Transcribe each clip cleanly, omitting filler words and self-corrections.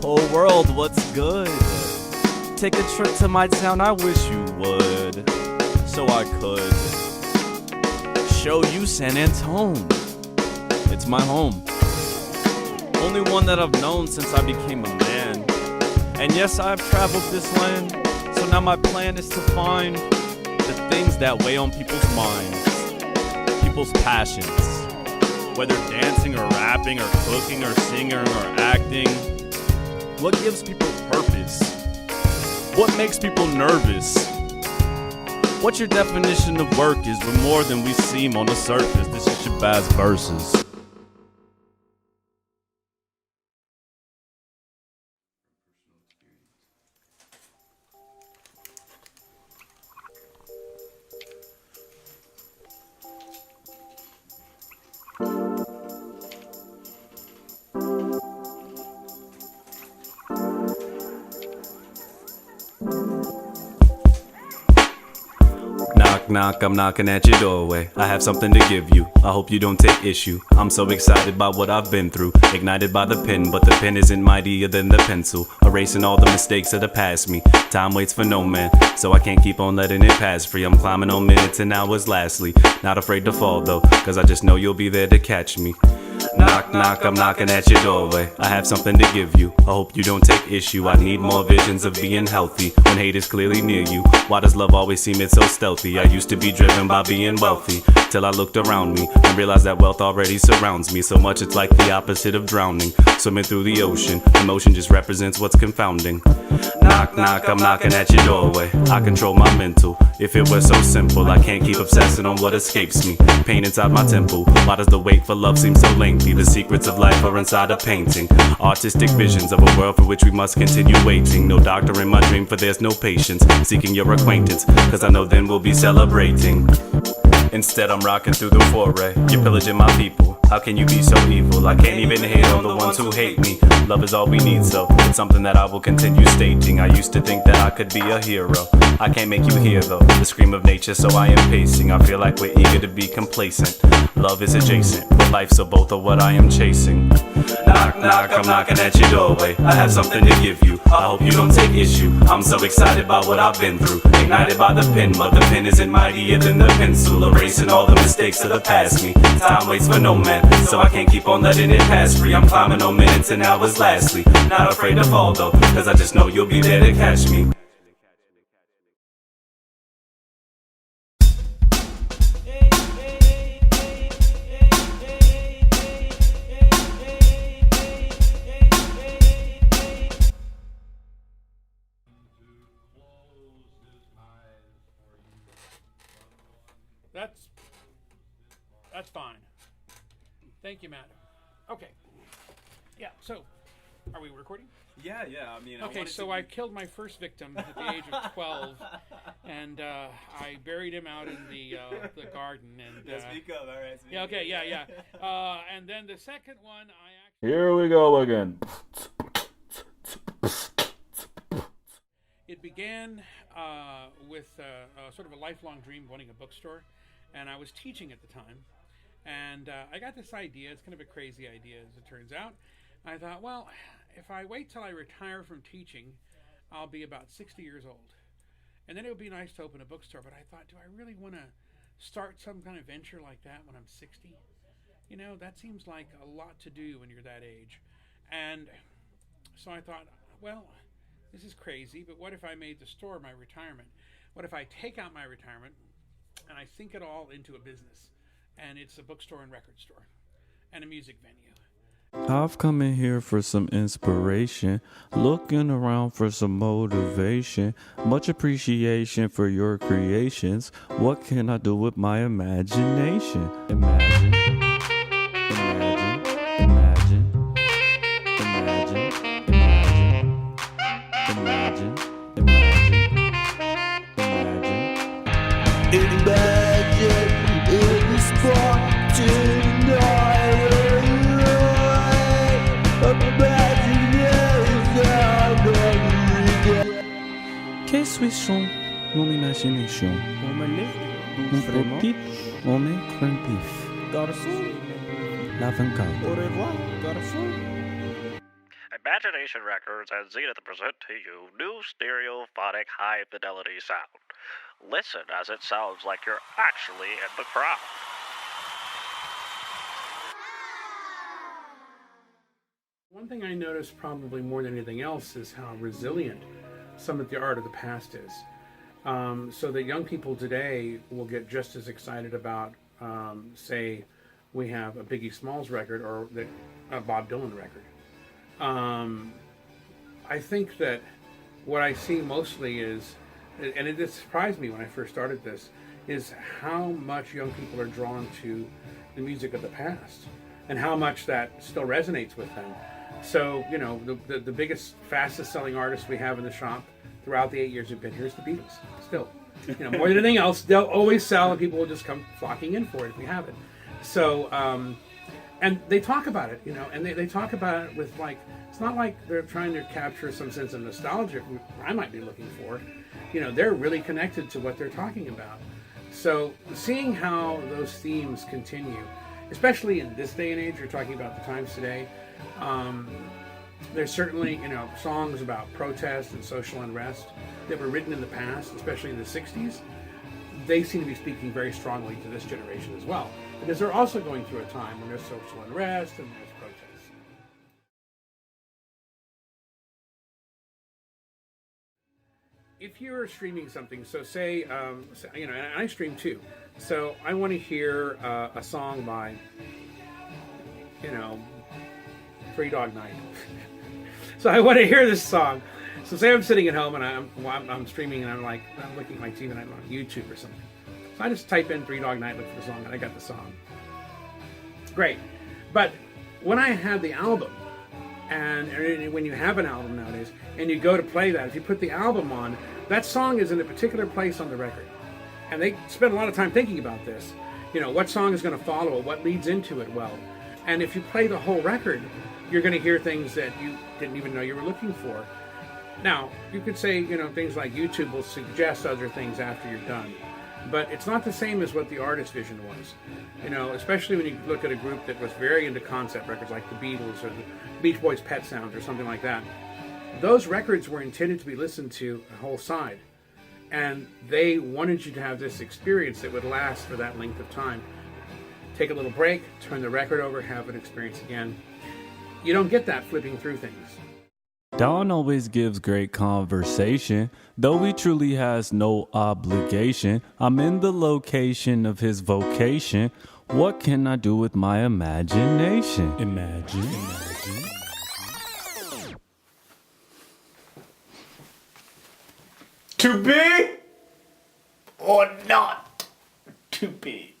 Whole world, what's good? Take a trip to my town, I wish you would. So I could show you San Antone. It's my home. Only one that I've known since I became a man. And yes, I've traveled this land. So now my plan is to find the things that weigh on people's minds, people's passions. Whether dancing or rapping or cooking or singing or acting. What gives people purpose? What makes people nervous? What's your definition of work is we're more than we seem on the surface. This is Shabazz Verses. Knock, knock, I'm knocking at your doorway. I have something to give you. I hope you don't take issue. I'm so excited by what I've been through. Ignited by the pen, but the pen isn't mightier than the pencil. Erasing all the mistakes that have passed me. Time waits for no man, so I can't keep on letting it pass free. I'm climbing on minutes and hours lastly. Not afraid to fall though, cause I just know you'll be there to catch me. Knock, knock, I'm knocking at your doorway. I have something to give you. I hope you don't take issue. I need more visions of being healthy when hate is clearly near you. Why does love always seem it's so stealthy? I used to be driven by being wealthy, till I looked around me and realized that wealth already surrounds me. So much it's like the opposite of drowning. Swimming through the ocean, emotion just represents what's confounding. Knock, knock, I'm knocking at your doorway. I control my mental. If it were so simple, I can't keep obsessing on what escapes me. Pain inside my temple. Why does the wait for love seem so lengthy? The secrets of life are inside a painting. Artistic visions of a world for which we must continue waiting. No doctor in my dream, for there's no patience. Seeking your acquaintance, cause I know then we'll be celebrating. Instead I'm rocking through the foray. You're pillaging my people. How can you be so evil? I can't even hate on the ones who hate me. Love is all we need, so it's something that I will continue stating. I used to think that I could be a hero. I can't make you hear though, the scream of nature, so I am pacing. I feel like we're eager to be complacent. Love is adjacent, with life, so both are what I am chasing. Knock, knock, I'm knocking at your doorway. I have something to give you. I hope you don't take issue. I'm so excited by what I've been through. Ignited by the pen, but the pen isn't mightier than the pencil. Erasing all the mistakes that have passed me. Time waits for no man, so I can't keep on letting it pass free. I'm climbing on minutes and hours lastly. Not afraid to fall though, cause I just know you'll be there to catch me. That's fine. Thank you, Matt. Okay. Yeah, so, are we recording? Yeah, I mean, okay, so I killed my first victim at the age of 12, and I buried him out in the garden. And speak up, all right. Yeah, okay, yeah. And then the second one, Here we go again. It began with sort of a lifelong dream of owning a bookstore, and I was teaching at the time. And I got this idea. It's kind of a crazy idea, as it turns out. I thought, well, if I wait till I retire from teaching, I'll be about 60 years old. And then it would be nice to open a bookstore. But I thought, do I really want to start some kind of venture like that when I'm 60? You know, that seems like a lot to do when you're that age. And so I thought, well, this is crazy, but what if I made the store my retirement? What if I take out my retirement and I sink it all into a business? And it's a bookstore and record store and a music venue. I've come in here for some inspiration, looking around for some motivation, much appreciation for your creations. What can I do with my imagination? Imagine, imagine, imagine, imagine, imagine, imagine, imagine, imagine, imagine. Qu'est-ce que sont mon imagination? On petit, on est craintif. Garçon, la 24. Au revoir, garçon. Imagination Records and Zenith present to you new stereophonic high-fidelity sound. Listen as it sounds like you're actually in the crowd. One thing I noticed probably more than anything else is how resilient some of the art of the past is. So that young people today will get just as excited about, say, we have a Biggie Smalls record or a Bob Dylan record. I think that what I see mostly is, and it did surprise me when I first started this, is how much young people are drawn to the music of the past and how much that still resonates with them. So, you know, the biggest, fastest selling artist we have in the shop throughout the 8 years we've been here is the Beatles. Still, you know, more than anything else, they'll always sell and people will just come flocking in for it if we have it. So, and they talk about it, you know, and they talk about it with, like, it's not like they're trying to capture some sense of nostalgia I might be looking for. You know, they're really connected to what they're talking about. So seeing how those themes continue, especially in this day and age, you're talking about the times today, there's certainly, you know, songs about protest and social unrest that were written in the past, especially in the 60s. They seem to be speaking very strongly to this generation as well, because they're also going through a time when there's social unrest and there's protests. If you're streaming something, so say, you know, and I stream too, so I want to hear a song by, you know, Three Dog Night. So I want to hear this song. So say I'm sitting at home and I'm streaming and I'm looking at my TV and I'm on YouTube or something. So I just type in Three Dog Night, look for the song, and I got the song. Great. But when I have the album, and when you have an album nowadays, and you go to play that, if you put the album on, that song is in a particular place on the record. And they spend a lot of time thinking about this. You know, what song is going to follow it, what leads into it well. And if you play the whole record, you're going to hear things that you didn't even know you were looking for. Now, you could say, you know, things like YouTube will suggest other things after you're done. But it's not the same as what the artist's vision was. You know, especially when you look at a group that was very into concept records like the Beatles or the Beach Boys' Pet Sounds or something like that. Those records were intended to be listened to a whole side. And they wanted you to have this experience that would last for that length of time. Take a little break, turn the record over, have an experience again. You don't get that flipping through things. Don always gives great conversation, though he truly has no obligation. I'm in the location of his vocation. What can I do with my imagination? Imagine. To be or not to be?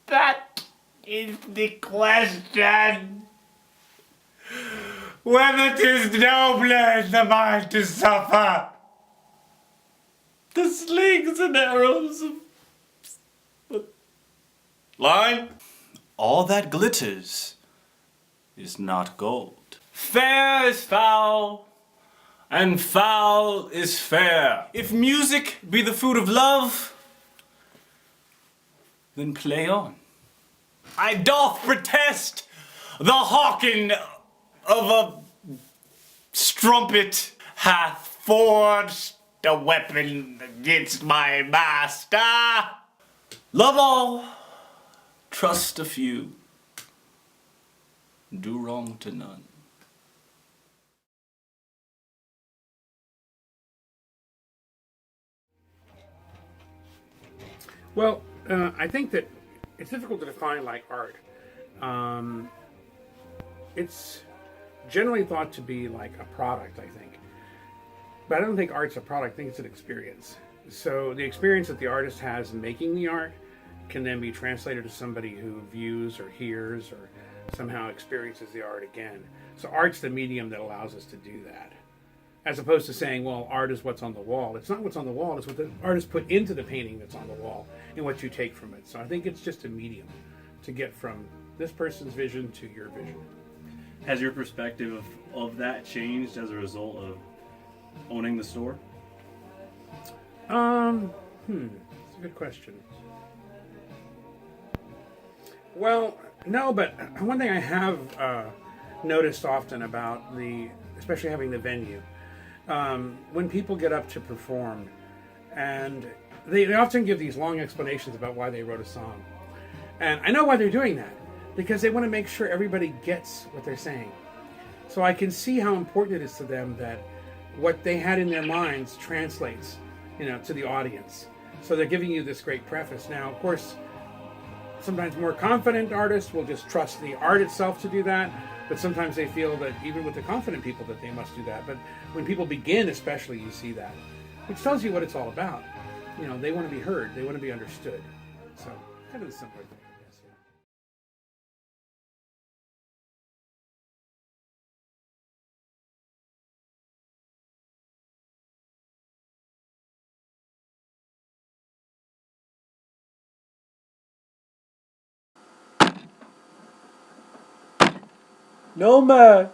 That is the question. Whether 'tis nobler in the mind to suffer the slings and arrows of line. All that glitters is not gold. Fair is foul, and foul is fair. If music be the food of love, then play on. I doth protest the hawking of a strumpet hath forged a weapon against my master. Love all, trust a few, do wrong to none. Well, I think that it's difficult to define like art. It's generally thought to be like a product, I think. But I don't think art's a product, I think it's an experience. So the experience that the artist has in making the art can then be translated to somebody who views or hears or somehow experiences the art again. So art's the medium that allows us to do that. As opposed to saying, well, art is what's on the wall. It's not what's on the wall, it's what the artist put into the painting that's on the wall and what you take from it. So I think it's just a medium to get from this person's vision to your vision. Has your perspective of that changed as a result of owning the store? It's a good question. Well, no, but one thing I have noticed often about especially having the venue, when people get up to perform, and they often give these long explanations about why they wrote a song. And I know why they're doing that, because they want to make sure everybody gets what they're saying. So I can see how important it is to them that what they had in their minds translates, to the audience. So they're giving you this great preface. Now, of course, sometimes more confident artists will just trust the art itself to do that, but sometimes they feel that even with the confident people that they must do that. But when people begin, especially, you see that, which tells you what it's all about. They want to be heard, they want to be understood. So kind of a simpler thing, I guess. Yeah. No man